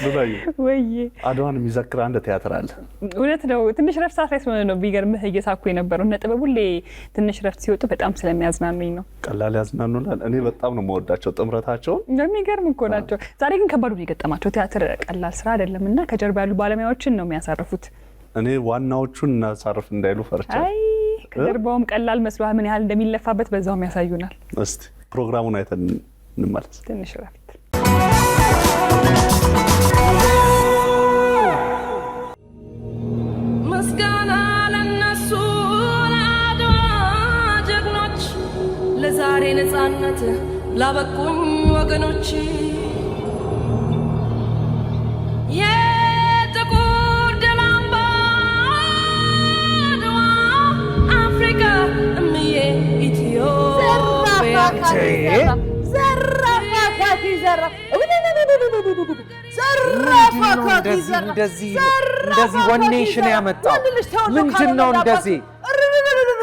ብዙይ ወይ አድዋን የሚዘክር አንድ ቲያትር አለ እውነት ነው ትንሽ ረፍት ሰዓት ላይ ስለሆነ ነው ቢገርምህ እየሳኩ የነበረው እና ጥበቡሌ ትንሽ ረፍት ሲወጡ በጣም ስለሚያዝናኑኝ ነው ቀላል ያዝናኑናል እኔ በጣም ነው የምወዳቸው ጥምረታቸው የሚገርም እኮ ናቸው ዛሬ ግን ከባዱ የገጠማቸው ቲያትር ቀላል ስራ አይደለምና ከጀርባ ያሉ ባለሙያዎችን ነው የሚያሳርፉት እኔ ዋናዎቹን እናሳርፍ እንዳይሉ ፈርቻ አይ ከጀርባውም ቀላል መስሏል ምን ያህል እንደሚለፋበት በዛውም ያሳዩናል እስቲ ፕሮግራሙን አይተን እንመለስ ትንሽ ረፍት መስጋና ለነሱ ለአድዋ ጀግኖች ለዛሬ ነፃነት ላበቁኝ ወገኖች የጥቁር ደም አምባ አድዋ አፍሪካ እምዬ ኢትዮጵያ እንደዚህ ወኔሽን ያመጣው ምንድነው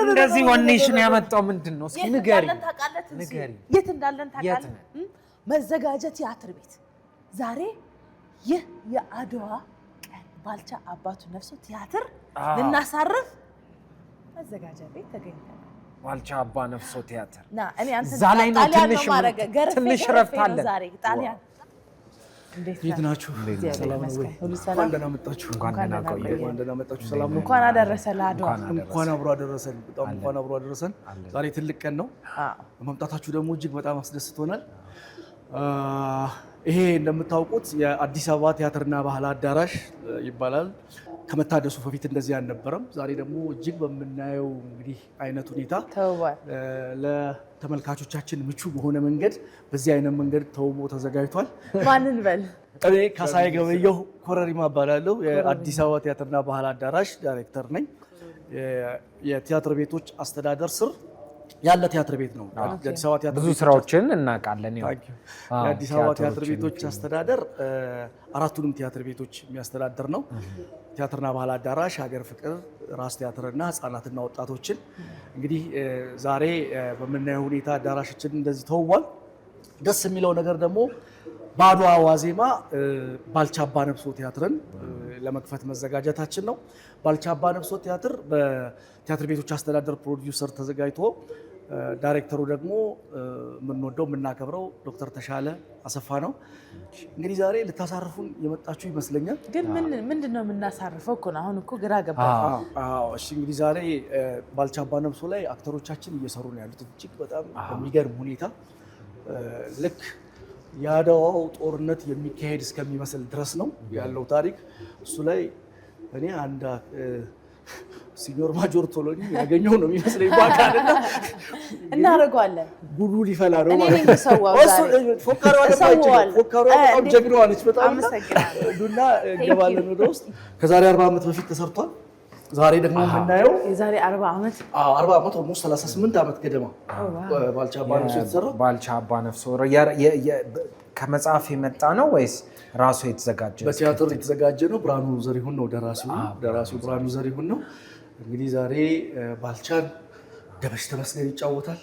እንደዚህ ወኔሽን ያመጣው ምንድነው እስኪ ንገሪ የት እንዳለን ታውቃለህ መዘጋጀት ቲያትር ቤት ዛሬ ይህ የአድዋ ቀን ባልቻ አባቱ ነፍሱ ቲያትር ልናሳርፍ መዘጋጀት ቤት ተገኝተናል ባልቻ አባ ነፍሱ ቲያትር ና እኔ አንተ ዛላይ ነው ትንሽ ረፍት አለ ዛሬ ጣሊያን እንዴት ናችሁ? ሰላም ነው ወይ? እንኳን ደህና መጣችሁ። እንኳን ደህና ቆየ። እንኳን ደህና መጣችሁ። ሰላም ነው። እንኳን አደረሰን ለአድዋ። እንኳን አብሮ አደረሰን። በጣም እንኳን አብሮ አደረሰን። ዛሬ ትልቅ ቀን ነው። መምጣታችሁ ደግሞ እጅግ በጣም አስደስቶናል። ይሄ እንደምታውቁት የአዲስ አበባ ቲያትርና ባህል አዳራሽ ይባላል። ከመታደሱ በፊት እንደዚህ አልነበረም። ዛሬ ደግሞ እጅግ በምናየው እንግዲህ አይነት ሁኔታ ተውቧል። ለተመልካቾቻችን ምቹ በሆነ መንገድ በዚህ አይነት መንገድ ተውቦ ተዘጋጅቷል። ማንን በል እኔ ካሳዬ ገበየሁ ኮረሪማ እባላለሁ። የአዲስ አበባ ቲያትርና ባህል አዳራሽ ዳይሬክተር ነኝ። የቲያትር ቤቶች አስተዳደር ስር ያለ ቲያትር ቤት ነው። የአዲስ አበባ ቲያትር ብዙ ስራዎችን እናውቃለን። የአዲስ አበባ ቲያትር ቤቶች አስተዳደር አራቱንም ቲያትር ቤቶች የሚያስተዳድር ነው። ቲያትርና ባህል አዳራሽ፣ ሀገር ፍቅር፣ ራስ ቲያትርና ህፃናትና ወጣቶችን እንግዲህ ዛሬ በምናየው ሁኔታ አዳራሻችን እንደዚህ ተውቧል። ደስ የሚለው ነገር ደግሞ በአድዋ ዋዜማ ባልቻ አባ ነፍሶ ቲያትርን ለመክፈት መዘጋጀታችን ነው። ባልቻ አባ ነፍሶ ቲያትር በቲያትር ቤቶች አስተዳደር ፕሮዲውሰር ተዘጋጅቶ ዳይሬክተሩ ደግሞ የምንወደው የምናከብረው ዶክተር ተሻለ አሰፋ ነው። እንግዲህ ዛሬ ልታሳርፉን የመጣችሁ ይመስለኛል። ግን ምንድነው የምናሳርፈው እኮ ነው? አሁን እኮ ግራ ገባ። እሺ እንግዲህ ዛሬ ባልቻ አባ ነፍሶ ላይ አክተሮቻችን እየሰሩ ነው ያሉት እጅግ በጣም በሚገርም ሁኔታ ልክ የአድዋው ጦርነት የሚካሄድ እስከሚመስል ድረስ ነው ያለው ታሪክ። እሱ ላይ እኔ አንድ ሲኒዮር ማጆር ቶሎኒ ያገኘው ነው የሚመስለኝ ባካልና እናደርገዋለን። ጉዱ ሊፈላ ነው ማለት ነው። ፎካሯ በጣም ጀግናዋ ነች። በጣም ዱና ገባለን ወደ ውስጥ ከዛሬ 40 ዓመት በፊት ተሰርቷል። ዛሬ ደግሞ የምናየው የዛሬ 40 ዓመት 40 ዓመት ኦልሞስት 38 ዓመት ገደማ ባልቻ አባ ነፍሶ የተሰራው ባልቻ አባ ነፍሶ ከመጽሐፍ የመጣ ነው ወይስ ራሱ የተዘጋጀ? በቲያትር የተዘጋጀ ነው። ብርሃኑ ዘሪሁን ነው ደራሲው ብርሃኑ ዘሪሁን ነው። እንግዲህ ዛሬ ባልቻን ደበሽ ተመስገን ይጫወታል።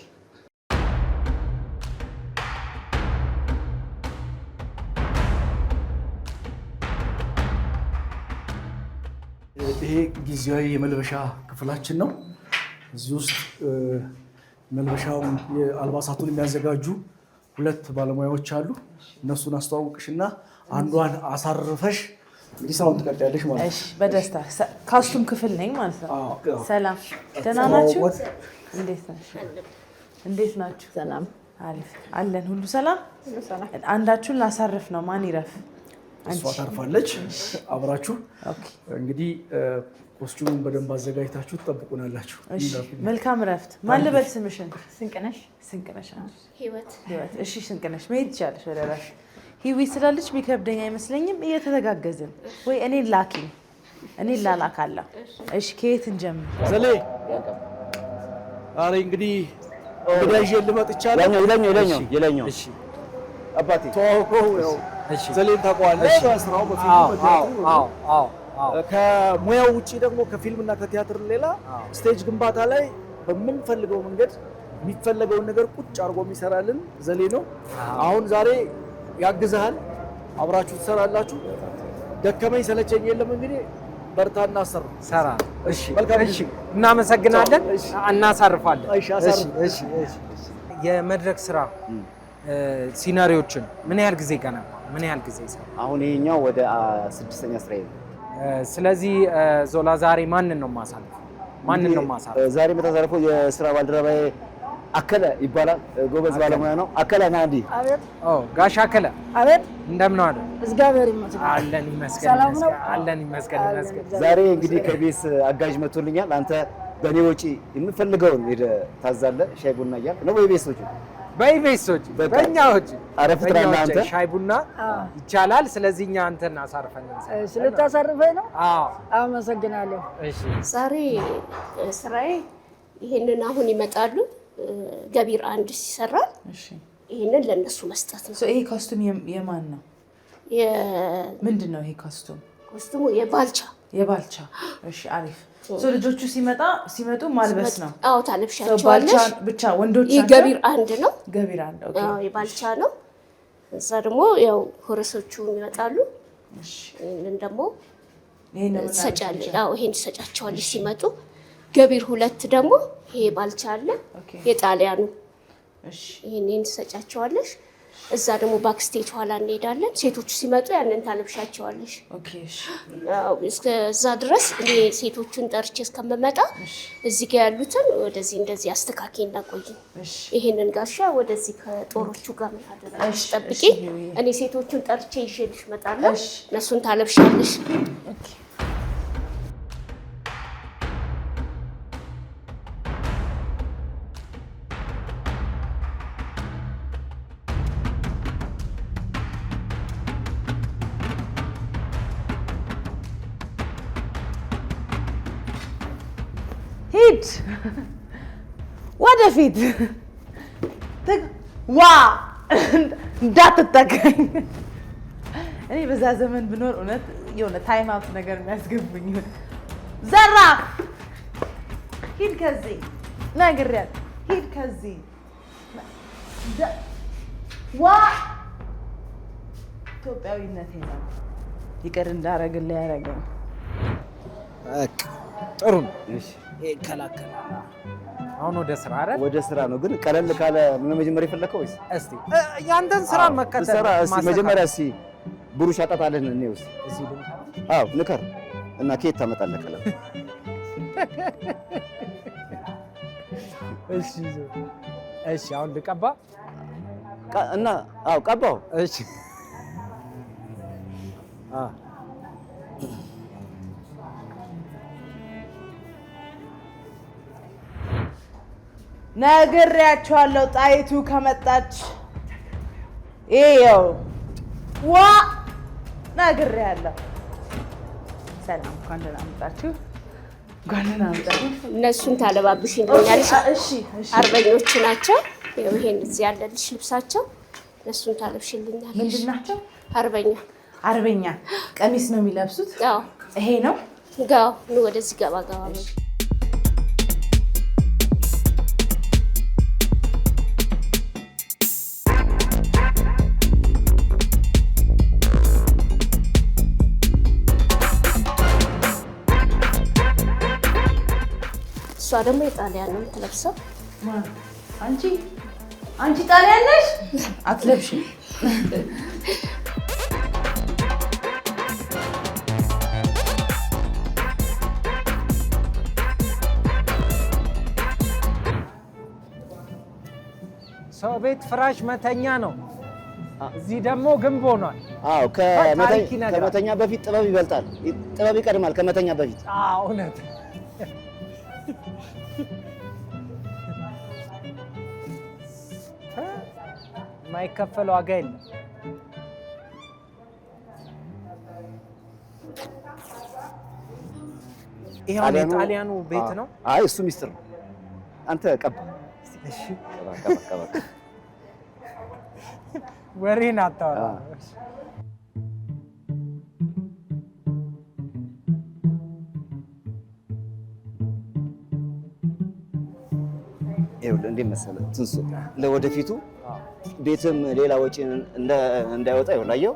ይሄ ጊዜያዊ የመልበሻ ክፍላችን ነው። እዚህ ውስጥ መልበሻውን የአልባሳቱን የሚያዘጋጁ ሁለት ባለሙያዎች አሉ። እነሱን አስተዋውቅሽና አንዷን አሳርፈሽ እንግዲህ ስራውን ትቀጥያለሽ ማለት ነው። እሺ፣ በደስታ ካስቱም ክፍል ነኝ ማለት ነው። ሰላም፣ ደህና ናችሁ? እንዴት ናችሁ? ሰላም አሪፍ አለን። ሁሉ ሰላም? አንዳችሁን ላሳርፍ ነው። ማን ይረፍ? እሷ ታርፋለች። አብራችሁ እንግዲህ ኮስቹሙን በደንብ አዘጋጅታችሁ ትጠብቁናላችሁ። መልካም ረፍት። ማን ልበል ስምሽን? ስንቅነሽ ህይወት። እሺ ስንቅነሽ፣ መሄድ ትችያለሽ ወደ እራስሽ። ሂዊ ስላለች ቢከብደኝ አይመስለኝም። እየተተጋገዝን ወይ እኔን ላኪኝ፣ እኔን ላላካለሁ። እሺ ከየት እንጀምር? ዘሌ ዛሬ እንግዲህ ወዳጅ ልመጥ ይቻላል። ይለኛው እሺ አባቴ ተዋውቀው ያው ዘሌን ታውቀዋለህ። ስራው ከሙያው ውጪ ደግሞ ከፊልምና ከቲያትር ሌላ ስቴጅ ግንባታ ላይ በምንፈልገው መንገድ የሚፈለገውን ነገር ቁጭ አድርጎ የሚሰራልን ዘሌ ነው። አሁን ዛሬ ያግዛል። አብራችሁ ትሰራላችሁ። ደከመኝ ሰለቸኝ የለም እንግዲህ በርታና አሰራ ሰራ። እሺ መልካም። እሺ እናመሰግናለን። እናሳርፋለን። እሺ አሳርፍ። እሺ እሺ። የመድረክ ስራ ሲናሪዎችን ምን ያህል ጊዜ ገነባ? ምን ያህል ጊዜ ሰራ? አሁን ይሄኛው ወደ 6ኛ ስራዬ ነው። ስለዚህ ዞላ ዛሬ ማንን ነው ማሳልፈው? ማንን ነው ማሳልፈው? ዛሬ የምታሳልፈው የስራ ባልደረባዬ አከለ ይባላል። ጎበዝ ባለሙያ ነው። አከለ ናንዲ። አቤት። ጋሽ አከለ። አቤት። እንደምን አለ? እግዚአብሔር ይመስገን። አለን ይመስገን። ሰላም ነው? አለን ይመስገን ይመስገን። ዛሬ እንግዲህ ከቤስ አጋዥ መጥቶልኛል። አንተ በእኔ ወጪ የምፈልገውን ሄደህ ታዛለህ። ሻይ ቡና እያልክ ነው በቤሶች በኢቤሶች በእኛ ወጪ አረፍትራና አንተ ሻይ ቡና ይቻላል። ስለዚህ እኛ አንተን አሳርፈን ስለታሳርፈኝ ነው። አዎ አመሰግናለሁ። እሺ ዛሬ ስራዬ ይሄንን አሁን ይመጣሉ ገቢር አንድ ሲሰራ ይሄንን ለነሱ መስጠት ነው። ይሄ ኮስቱም የማን ነው? ምንድን ነው ይሄ ኮስቱም? ኮስቱሙ የባልቻ። እሺ አሪፍ። ልጆቹ ሲመጡ ማልበስ ነው? አዎ ታለብሻቸዋለሽ። ብቻ ወንዶች ናቸው? ገቢር አንድ ነው። ገቢር አንድ ኦኬ። አዎ የባልቻ ነው። እዛ ደግሞ ያው ኮረሶቹ ይመጣሉ። እሺ ይሄንን ደግሞ ትሰጫለሽ። አዎ ይሄን ትሰጫቸዋለሽ ሲመጡ። ገቢር ሁለት ደግሞ ይሄ ባልቻ አለ የጣሊያኑ። እሺ ይሄንን ትሰጫቸዋለሽ። እዛ ደግሞ ባክስቴጅ ኋላ እንሄዳለን። ሴቶቹ ሲመጡ ያንን ታለብሻቸዋለሽ። ኦኬ እሺ። እስከዛ ድረስ እኔ ሴቶቹን ጠርቼ እስከምመጣ እዚህ ጋር ያሉትን ወደዚህ እንደዚህ አስተካክልና ቆይ። እሺ ይሄንን ጋሻ ወደዚህ ከጦሮቹ ጋር ምናደርጋለሽ ጠብቂ። እኔ ሴቶቹን ጠርቼ ይዤልሽ እመጣለሁ። እነሱን ታለብሻለሽ። ኦኬ ሂድ ወደፊት ዋ እንዳትጠቀኝ። እኔ በዛ ዘመን ብኖር እውነት የሆነ ታይም አውት ነገር የሚያስገቡኝ ዘራ ሂድ ከዚህ ነግሬያለሁ። ሂድ ከዚህ ዋ ኢትዮጵያዊነቴ ነው ይቅር እንዳረግልህ ያደረገኝ። ጥሩ ነው። እሺ ይከላከላል። አሁን ወደ ስራ አይደል? ወደ ስራ ነው። ግን ቀለል ካለ ምን መጀመሪያ የፈለከው ወይስ? እስቲ ያንተን ስራ መከተል ስራ። እስቲ መጀመሪያ እስቲ ብሩሽ አጣጣለን ነው እስቲ። እዚህ አዎ ንከር እና ከየት ታመጣለህ ቀለም? እሺ እሺ አሁን ልቀባ እና አዎ ቀባው። እሺ ነግሬያቸዋለሁ። ጣይቱ ከመጣች ይኸው ዋ ነግሬያለሁ። ሰላም እንኳን ደህና መጣችሁ። እንኳን ደህና መጣችሁ። እነሱን ታለባብሽ እንደኛል። እሺ አርበኞች ናቸው። ይሄን እዚህ ያለልሽ ልብሳቸው እነሱን ታለብሽልኛል። ምንድን ናቸው? አርበኛ ቀሚስ ነው የሚለብሱት። አዎ ይሄ ነው ጋው ነው። ወደዚህ ገባ ነው። እሷ ደግሞ የጣሊያን ነው የምትለብሰው። አንቺ ጣሊያን ነሽ? አትለብሽም። ሰው ቤት ፍራሽ መተኛ ነው። እዚህ ደግሞ ግንብ ሆኗል። አዎ ከመተኛ በፊት ጥበብ ይበልጣል። ጥበብ ይቀድማል ከመተኛ በፊት። አዎ እውነት። የማይከፈል ዋጋ የለም። ይሄው የጣሊያኑ ቤት ነው። አይ እሱ ሚስጥር ነው። አንተ ቀባ። እሺ ቀባ። ወሬን አታወራ። ይኸውልህ እንዴት መሰለህ ትንሱ ለወደፊቱ ቤትም ሌላ ወጪ እንዳይወጣ ይኸውልህ አየኸው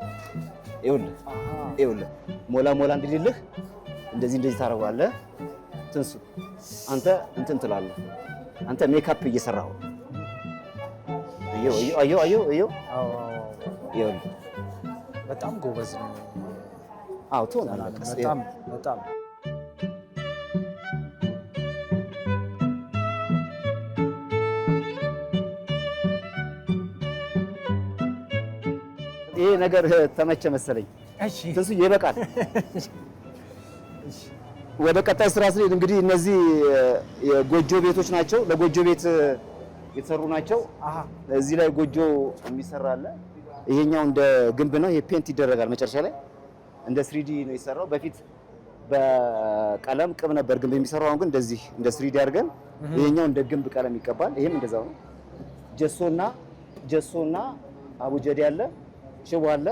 ይኸውልህ ሞላ ሞላ እንዲልልህ እንደዚህ ታደርገዋለህ። ትንሱ አንተ እንትን ትላለህ። አንተ ሜካፕ እየሰራኸው አየው ይኸውልህ በጣም ጎበዝ ነው። አዎ ትሆናለህ። በጣም ይሄ ነገር ተመቸ መሰለኝ። እሺ ትንሱ ይበቃል። ወደ ቀጣይ ስራ ስንሄድ እንግዲህ እነዚህ የጎጆ ቤቶች ናቸው። ለጎጆ ቤት የተሰሩ ናቸው። እዚህ ላይ ጎጆ የሚሰራ አለ። ይሄኛው እንደ ግንብ ነው። ይሄ ፔንት ይደረጋል መጨረሻ ላይ እንደ 3D ነው የሰራው። በፊት በቀለም ቅብ ነበር ግንብ የሚሰራው። አሁን ግን እንደዚህ እንደ 3D አድርገን ይሄኛው እንደ ግንብ ቀለም ይቀባል። ይሄም እንደዛው ነው። ጀሶና አቡጀዴ አለ፣ ሽቦ አለ።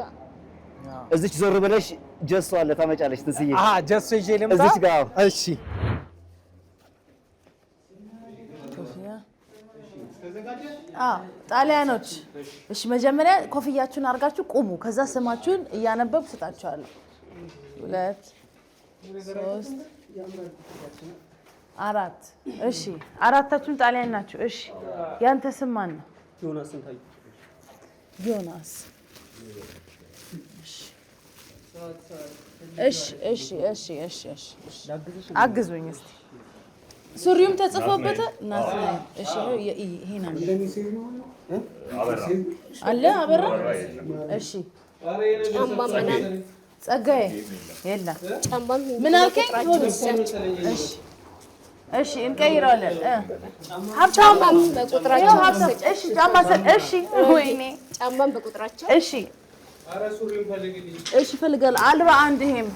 እዚች ዞር ብለሽ ጀሶ አለ ታመጫለሽ። ትንስዬ ጀሶ ይዤ ልምጣ። እዚች ጋር እሺ ጣሊያኖች እሺ፣ መጀመሪያ ኮፍያችሁን አድርጋችሁ ቁሙ። ከዛ ስማችሁን እያነበብኩ ስጣችኋለሁ። 2 3 4 እሺ፣ አራታችሁም ጣሊያን ናችሁ። እሺ፣ ያንተ ስም ማን ነው? ዮናስ። እሺ፣ አግዙኝ እስቲ። ሱሪውም ተጽፎበታል። ናትናኤል። እሺ፣ ይሄን አለ አበራ። እሺ፣ ጸጋዬ የለም። ምን አልከኝ? እሺ፣ እንቀይረዋለን። ሀብታም በቁጥራቸው እሺ፣ ጫማ እሺ፣ ወይኔ ጫማን በቁጥራቸው እሺ፣ እሺ፣ ፈልጋለሁ። 41 ይሄም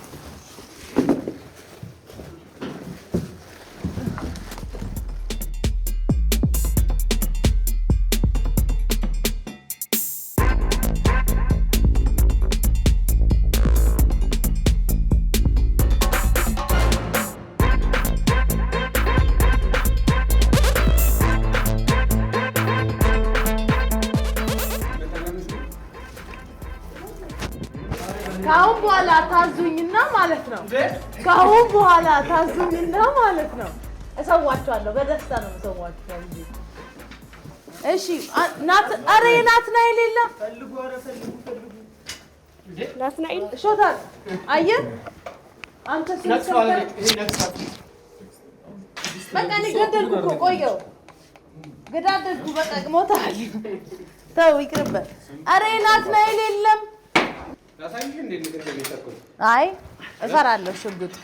ከአሁን በኋላ ታዙኝና ማለት ነው። ከአሁን በኋላ ታዙኝና ማለት ነው። እሰዋቸዋለሁ። በደስታ ነው የምሰዋቸው እንጂ። እሺ፣ ኧረ የናትናኤል የለም። ናትናኤል ሾታል። አየህ አንተ በቃ እኔ ገደልኩ እኮ ቆየሁ። ገዳደልኩ። በቃ ሞታል። ተው ይቅርበት። ኧረ የናትናኤል የለም። አይ እፈራለሁ። ሽጉጥ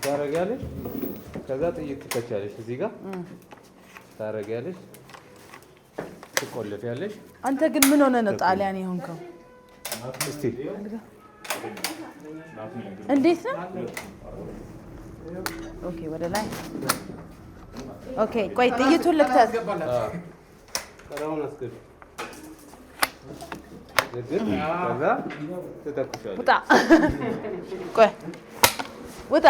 ታረጊያለሽ፣ ከዛ ጥይት ትከቻለሽ። እዚህ ጋር ታረጊያለሽ፣ ትቆልፊያለሽ። አንተ ግን ምን ሆነ ነው ጣሊያን የሆንከው? እስቲ እንዴት ነው? ኦኬ፣ ወደ ላይ ኦኬ። ቆይ ጥይቱን ልክተት። ቀዳውን አስገቢ። ከዛ ትተኩሻለሽ። ውጣ። ቆይ ውጣ።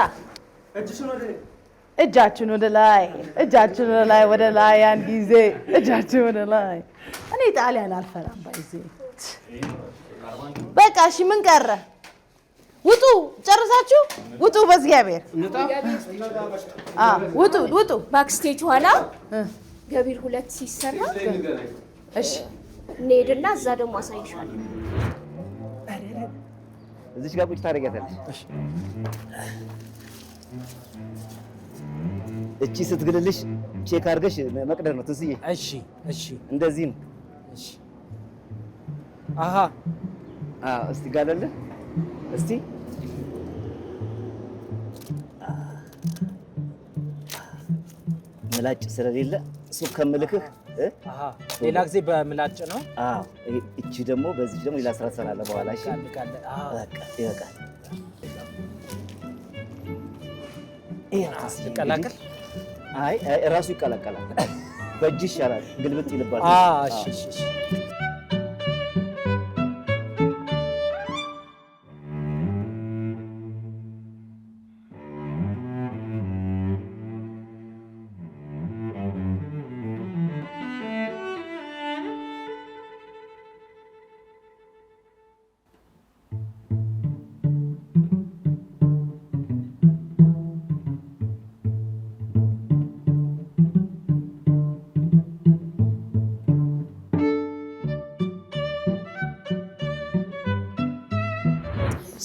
እጃችን ወደ ላይ፣ እጃችን ወደ ላይ፣ ወደ ላይ። አንድ ጊዜ እጃችን ወደ ላይ። እኔ ጣሊያን አልፈራም። ባይዜ በቃ እሺ፣ ምን ቀረ? ውጡ። ጨርሳችሁ ውጡ። በእግዚአብሔር ውጡ፣ ውጡ። ባክስቴጅ ኋላ ገቢር 2 ሲሰራ እሺ፣ እንሄድና እዛ ደግሞ አሳይሻለሁ። እዚች ጋር ቁጭ ታደርጊያታለሽ። እቺ ስትግልልሽ ቼክ አድርገሽ መቅደር ነው ትንስዬ። እሺ፣ እሺ፣ እንደዚህ ነው። እሺ። አሃ፣ እስቲ ጋለልህ እስቲ ምላጭ ስለሌለ እሱ ከምልክህ ሌላ ጊዜ በምላጭ ነው። እቺ ደግሞ በዚህ ደግሞ ሌላ ስራ ትሰራለህ በኋላ። እሺ፣ ይበቃል። ይቀላቀል። አይ ራሱ ይቀላቀላል። በእጅ ይሻላል፣ ግልብጥ ይልባል። እሺ፣ እሺ።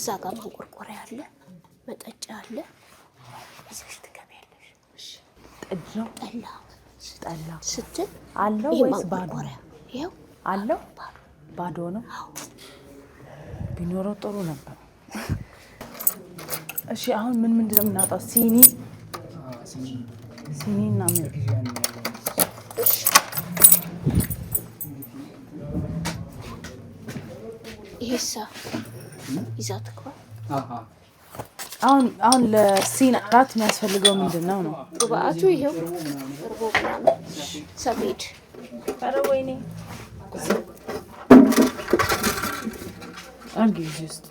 እዛ ጋር ማንቆርቆሪያ አለ፣ መጠጫ አለ። ይዘሽ ትገቢያለሽ። ጠጅ ነው ጠላ ስትል አለው ወይስ ባዶ? ይኸው አለው። ባዶ ነው። ቢኖረው ጥሩ ነበር። እሺ አሁን ምንድን ነው የምናጣው? ሲኒ እና ምን? ይሄሳ ይዛው ትግባ። አሁን ለሲኒ እራት የሚያስፈልገው ምንድን ነው? ግብአቱ ይሄው እርቦ ምናምን ሰፌድ። ኧረ ወይኔ አርጊ ጀስት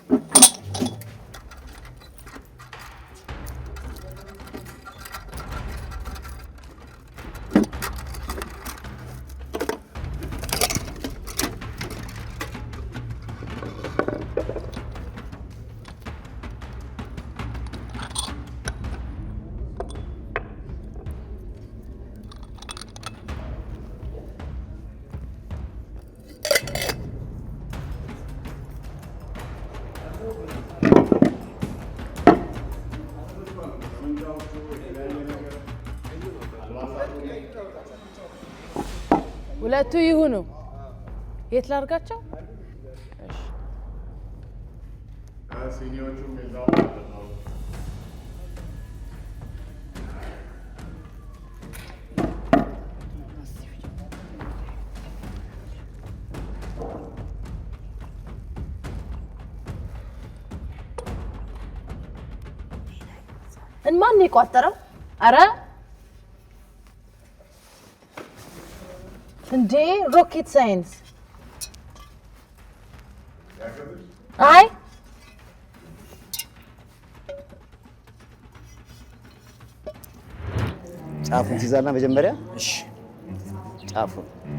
ሁለቱ ይሁኑ። የት ላድርጋቸው? ማን የቋጠረው? አረ እንዴ ሮኬት ሳይንስ። አይ ጫፉን ትይዛለህ መጀመሪያ። እሺ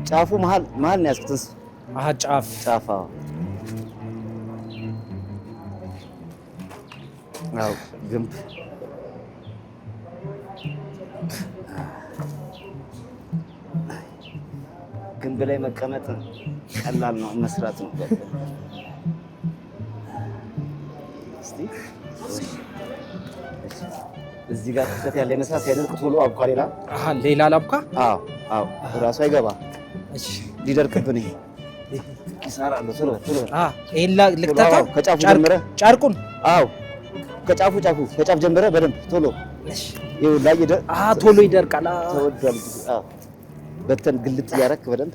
ጫፉ መሀል ነው ያዝኩት። ጫፍ አዎ ግንብ ግንብ ላይ መቀመጥ ቀላል ነው፣ መስራት ነው። እስቲ እዚህ ጋር ክፍተት ያለ መስራት ያደርግ ቶሎ አብኳ። ሌላ ላብኳ። አዎ ራሱ አይገባ። እሺ ሊደርቅብን ይሄ ኪሳራ ነው። ቶሎ ይሄላ ልክተታው ከጫፉ ጀምረህ ጫርቁን። አዎ ከጫፍ ጀምረህ በደንብ ቶሎ። እሺ ይኸው ላይ ቶሎ ይደርቃል። ተወዷል። አዎ በተን ግልጥ ያረክ በደንብ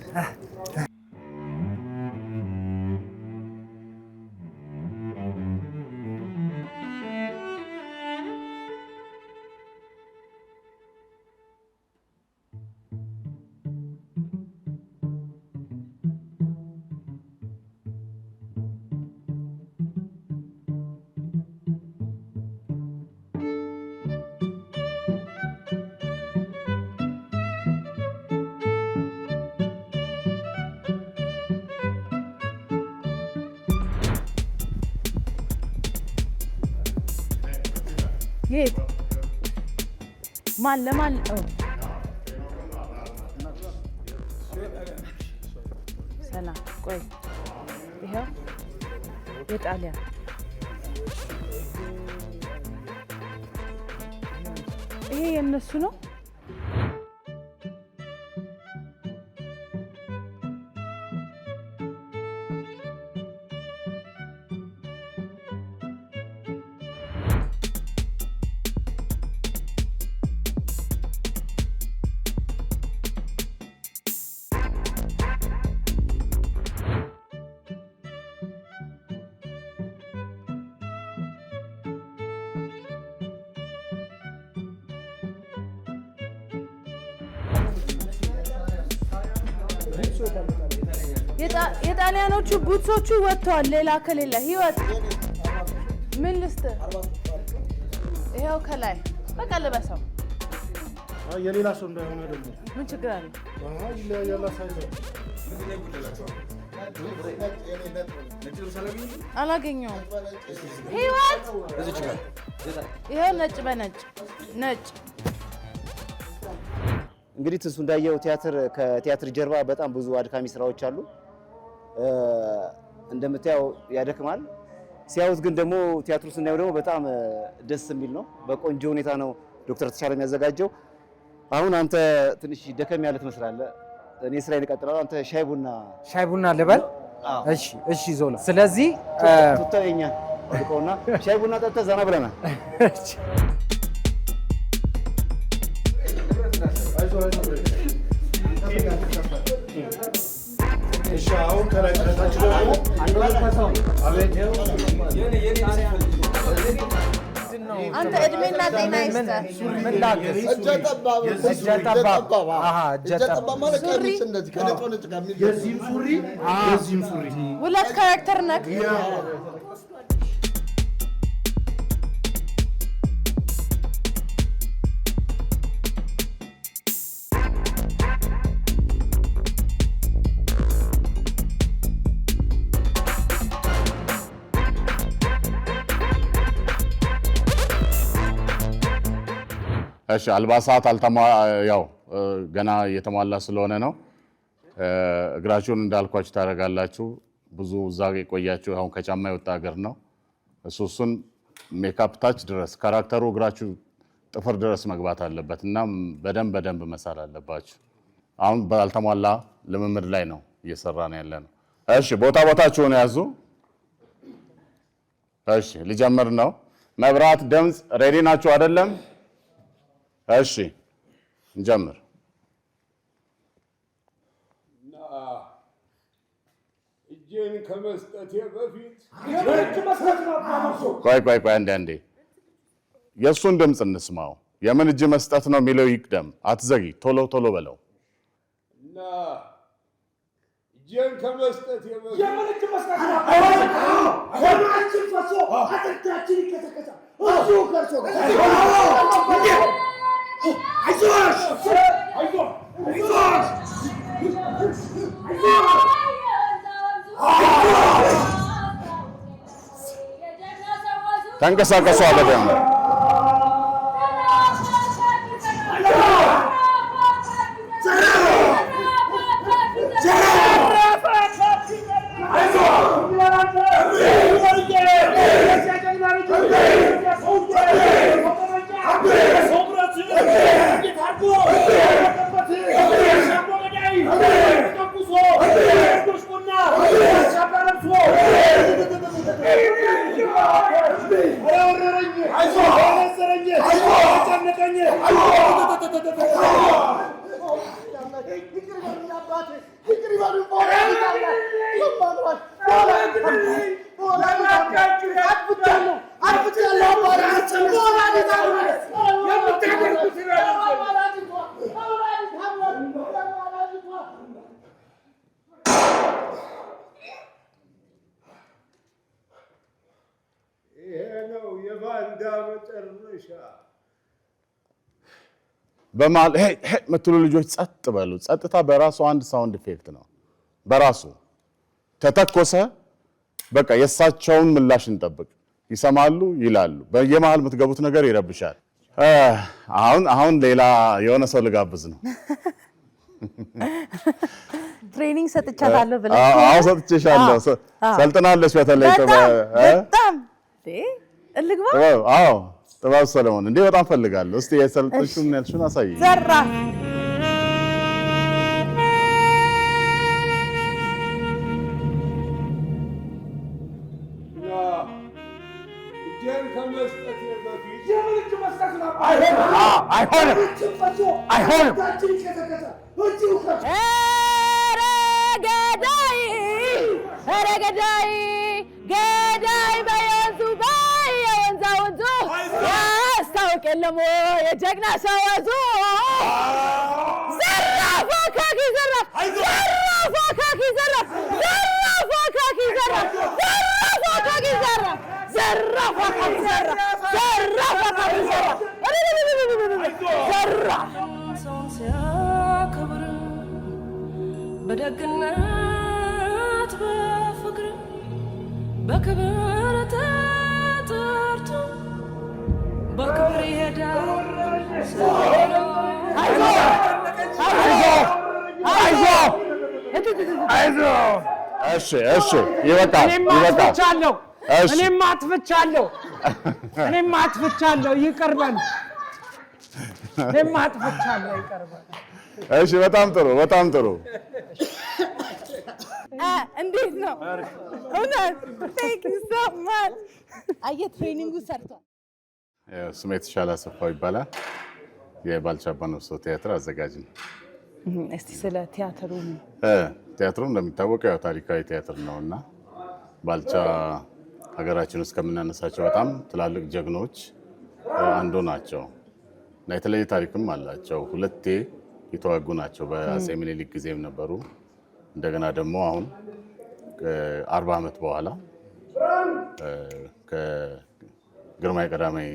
የት ማን ለማን? ሰላም ቆይ፣ ይሄው የጣሊያን ይሄ የነሱ ነው። የጣሊያኖቹ ቡትሶቹ ወጥተዋል። ሌላ ከሌለ ህይወት ምን ልስጥ? ይሄው ከላይ በቃ ልበሰው። የሌላ ሰው እንዳይሆነ ደግሞ ምን ችግር አለ? አላገኘውም። ህይወት ይሄው ነጭ በነጭ ነጭ። እንግዲህ ትንሱ እንዳየው ከቲያትር ጀርባ በጣም ብዙ አድካሚ ስራዎች አሉ። እንደምታየው ያደክማል። ሲያዩት ግን ደግሞ ቲያትሩ ስናየው ደግሞ በጣም ደስ የሚል ነው። በቆንጆ ሁኔታ ነው ዶክተር ተሻለ የሚያዘጋጀው። አሁን አንተ ትንሽ ደከም ያለ ትመስላለህ። እኔ ስራዬን እቀጥላለሁ። አንተ ሻይ ቡና ልበል? እሺ ዞላ። ስለዚህ ቱታየኛ ወድቆና ሻይ ቡና ጠጥተህ ዘና ብለናል። እሺ አሁን ከላይ ተነሳች ደግሞ አንተ እድሜና ጤና ይስጥህ። ምን ላግዝ? እጀ ጠባብ ማለት ቀሚስ እንደዚህ ከነጭ ነጭ ጋር የሚል የዚህም ሱሪ ሁለት ካራክተር ነክ እሺ አልባሳት ያው ገና እየተሟላ ስለሆነ ነው። እግራችሁን እንዳልኳችሁ ታደርጋላችሁ። ብዙ እዛ የቆያችሁ አሁን ከጫማ የወጣ እግር ነው። እሱን ሜካፕ ታች ድረስ ካራክተሩ እግራችሁ ጥፍር ድረስ መግባት አለበት እና በደንብ መሳል አለባችሁ። አሁን ባልተሟላ ልምምድ ላይ ነው እየሰራ ነው ያለ ነው። እሺ ቦታችሁን ያዙ። እሺ ሊጀምር ነው። መብራት፣ ድምፅ ሬዲ ናችሁ አይደለም? እሺ እንጀምር። እጄን ከመስጠቴ በፊት ቆይ አንዴ የእሱን ድምፅ እንስማው። የምን እጅ መስጠት ነው የሚለው ይቅደም። አትዘጊ፣ ቶሎ በለው እና እጄን ከመስጠቴ በፊት የምን እጅ መስጠት ነው? ደማችን ፈሶ አጥንታችን ይከተከታል። እዚሁ ከርሶ ተንቀሳቀሱ አለ ደግሞ በማል የምትሉ ልጆች ጸጥ በሉ። ጸጥታ በራሱ አንድ ሳውንድ ኢፌክት ነው። በራሱ ተተኮሰ፣ በቃ የእሳቸውን ምላሽ እንጠብቅ። ይሰማሉ፣ ይላሉ። በየመሃል የምትገቡት ነገር ይረብሻል። አሁን ሌላ የሆነ ሰው ልጋብዝ ነው። ትሬኒንግ ሰጥቻታለሁ ብለህ? አዎ ሰጥቼሻለሁ። ሰልጥናለች። በተለይ በጣም ልግባ? አዎ ጥበብ ሰለሞን እንዴ በጣም ፈልጋለሁ። እስቲ የሰልጥሽውን ያልሽውን አሳይ። ዘራ እጄን ከመስጠቴ በፊት የምን እጅ መስጠት ነው? አይሆንም። ኧረ ገዳይ በየወንዙ በየወንዛወንዙ ያስታውቅ የለም የጀግና ሰው ወዙ። ዘራፍ አካኪ ዘራፍ፣ ዘራፍ አካኪ ዘራፍ፣ ዘራፍ አካኪ ዘራፍ፣ ዘራፍ አካኪ ዘራፍ፣ ዘራፍ አካኪ ዘራፍ፣ ዘራፍ አካኪ ዘራፍ፣ ዘራፍ ሰውን ሲያከብር በደግነት በፍቅር በክብር ተጠርቶ በክብር ይሄዳል። እሺ ይበቃል። እኔም አጥፍቻለሁ ይቅርበል። እኔም አጥፍቻለሁ ይቅርበል። እሺ በጣም ጥሩ እንዴት ነው እውነት? ቴንክ ዩ ሶ ማች። አየህ ትሬኒንጉ ሰርቷል። ስሜ የተሻለ አሰፋው ይባላል። የባልቻ አባ ነፍሶ ቲያትር አዘጋጅ ነው። እስቲ ስለ ቲያትሩ ቲያትሩ እንደሚታወቀው ያው ታሪካዊ ቲያትር ነውና ባልቻ ሀገራችን ውስጥ ከምናነሳቸው በጣም ትላልቅ ጀግኖች አንዱ ናቸው እና የተለየ ታሪክም አላቸው። ሁለቴ የተዋጉ ናቸው። በአፄ ምኒልክ ጊዜም ነበሩ። እንደገና ደግሞ አሁን ከ40 ዓመት በኋላ ከግርማዊ ቀዳማዊ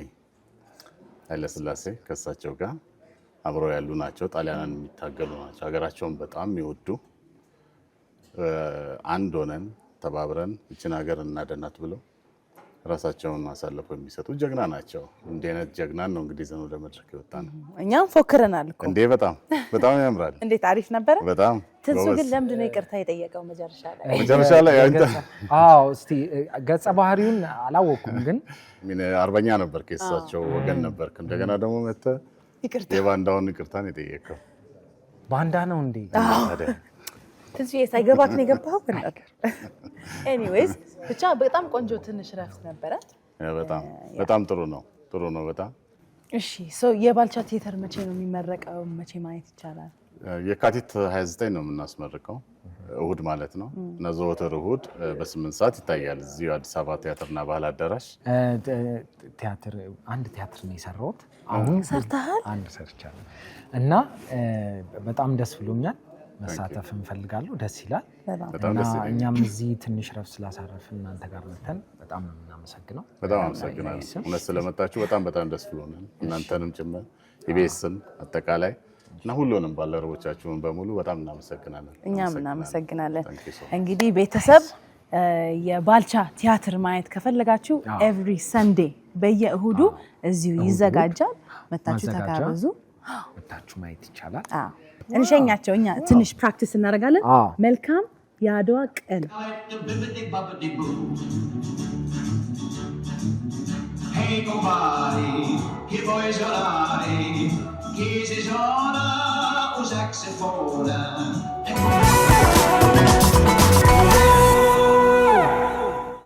ኃይለ ሥላሴ ከሳቸው ጋር አብረው ያሉ ናቸው። ጣሊያንን የሚታገሉ ናቸው። ሀገራቸውን በጣም የሚወዱ አንድ ሆነን ተባብረን እችን ሀገር እናደናት ብለው ራሳቸውን አሳልፈው የሚሰጡ ጀግና ናቸው። እንዲህ አይነት ጀግናን ነው እንግዲህ ዘን ወደ መድረክ የወጣ ነው። እኛም ፎክረናል እኮ እንዴ! በጣም ያምራል። እንዴት አሪፍ ነበረ። በጣም ትንሱ ግን ለምንድን ነው ይቅርታ የጠየቀው መጨረሻ ላይ? አዎ እስቲ ገጸ ባህሪውን አላወኩም፣ ግን ምን አርበኛ ነበር፣ ከእሳቸው ወገን ነበር። እንደገና ደግሞ መተህ የባንዳውን ይቅርታን የጠየቀው ባንዳ ነው እንዴ? ትንሱ ሳይገባክ ነው የገባው ነገር። ኤኒዌይስ ብቻ በጣም ቆንጆ ትንሽ ረፍት ነበረ። በጣም ጥሩ ነው በጣም። እሺ የባልቻ ቲያትር መቼ ነው የሚመረቀው? መቼ ማየት ይቻላል? የካቲት 29 ነው የምናስመርቀው፣ እሁድ ማለት ነው። እና ዘወትር እሁድ በ8 ሰዓት ይታያል እዚሁ አዲስ አበባ ቲያትርና ባህል አዳራሽ። አንድ ቲያትር ነው የሰራሁት። አሁን ሰርተሃል? አንድ ሰርቻለሁ እና በጣም ደስ ብሎኛል። መሳተፍ እንፈልጋለሁ። ደስ ይላል። እና እኛም እዚህ ትንሽ ረፍት ስላሳረፍን እናንተ ጋር መተን በጣም ነው የምናመሰግነው። በጣም አመሰግናለሁ እውነት ስለመጣችሁ በጣም ደስ ብሎናል። እናንተንም ጭምር ኢቢኤስን አጠቃላይ እና ሁሉንም ባልደረቦቻችሁን በሙሉ በጣም እናመሰግናለን። እኛም እናመሰግናለን። እንግዲህ ቤተሰብ የባልቻ ቲያትር ማየት ከፈለጋችሁ ኤቭሪ ሰንዴ በየእሁዱ እዚሁ ይዘጋጃል። መታችሁ ተጋበዙ። መታችሁ ማየት ይቻላል። እንሸኛቸው። እኛ ትንሽ ፕራክቲስ እናደርጋለን። መልካም የአድዋ ቀን። Hey compari, che vuoi suonare? Chi si suona un saxofone?